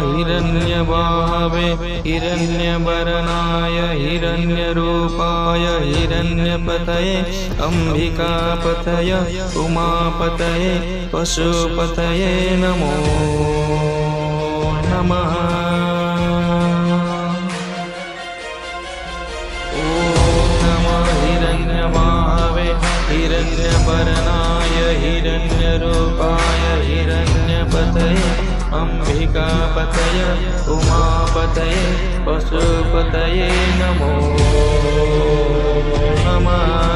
हिरण्यबाहवे हिरण्यवर्णाय हिरण्यरूपाय हिरण्यपतये अंबिकापतये उमापतये पशुपतये नमो नमः। हिरण्यवर्णाय हिरण्यरूपाय हिरण्यपतये अंबिकापतये उमापतये पशुपतये नमो नमः।